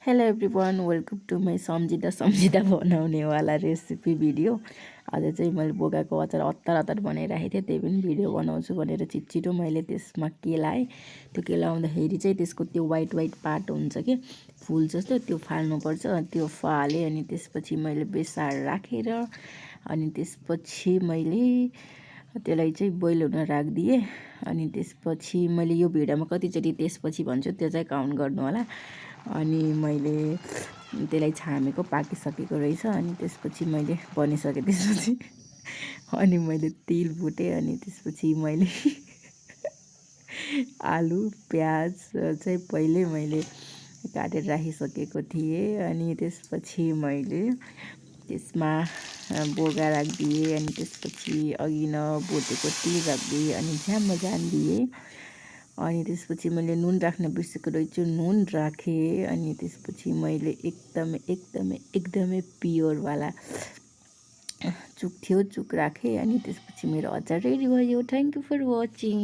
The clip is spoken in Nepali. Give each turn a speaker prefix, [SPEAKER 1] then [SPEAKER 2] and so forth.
[SPEAKER 1] Hello everyone, welcome to my सम्झिँदा बनाउनेवाला रेसिपी भिडियो। आज चाहिँ मैले बोकाको अचार हतार बनाइराखेको थिएँ, त्यही पनि भिडियो बनाउँछु भनेर छिटो मैले त्यसमा केलाएँ। त्यो केलाउँदाखेरि चाहिँ त्यसको त्यो वाइट पार्ट हुन्छ कि फुल जस्तो, त्यो फाल्नुपर्छ। त्यो फालेँ अनि त्यसपछि मैले बेसार राखेर अनि त्यसपछि मैले त्यसलाई चाहिँ बोइल हुन राखिदिएँ। अनि त्यसपछि मैले यो भिडियोमा कतिचोटि त्यसपछि भन्छु त्यो चाहिँ काउन्ट गर्नु होला। अनि मैले त्यसलाई छामेको, पाकिसकेको रहेछ। अनि त्यसपछि मैले बनिसकेँ। त्यसपछि अनि मैले तिल भुटेँ। अनि त्यसपछि मैले आलु प्याज चाहिँ पहिल्यै मैले काटेर राखिसकेको थिएँ। अनि त्यसपछि मैले त्यसमा बोगा राखिदिएँ। अनि त्यसपछि अघि भुटेको तिल राखिदिएँ अनि झ्याम्म जानिदिएँ। अनि त्यसपछि मैले नुन राख्न बिर्सेको रहेछु, नुन राखेँ। अनि त्यसपछि मैले एकदमै प्योरवाला चुक थियो, चुक राखेँ। अनि त्यसपछि मेरो अचार रेडी भयो। Thank you for watching.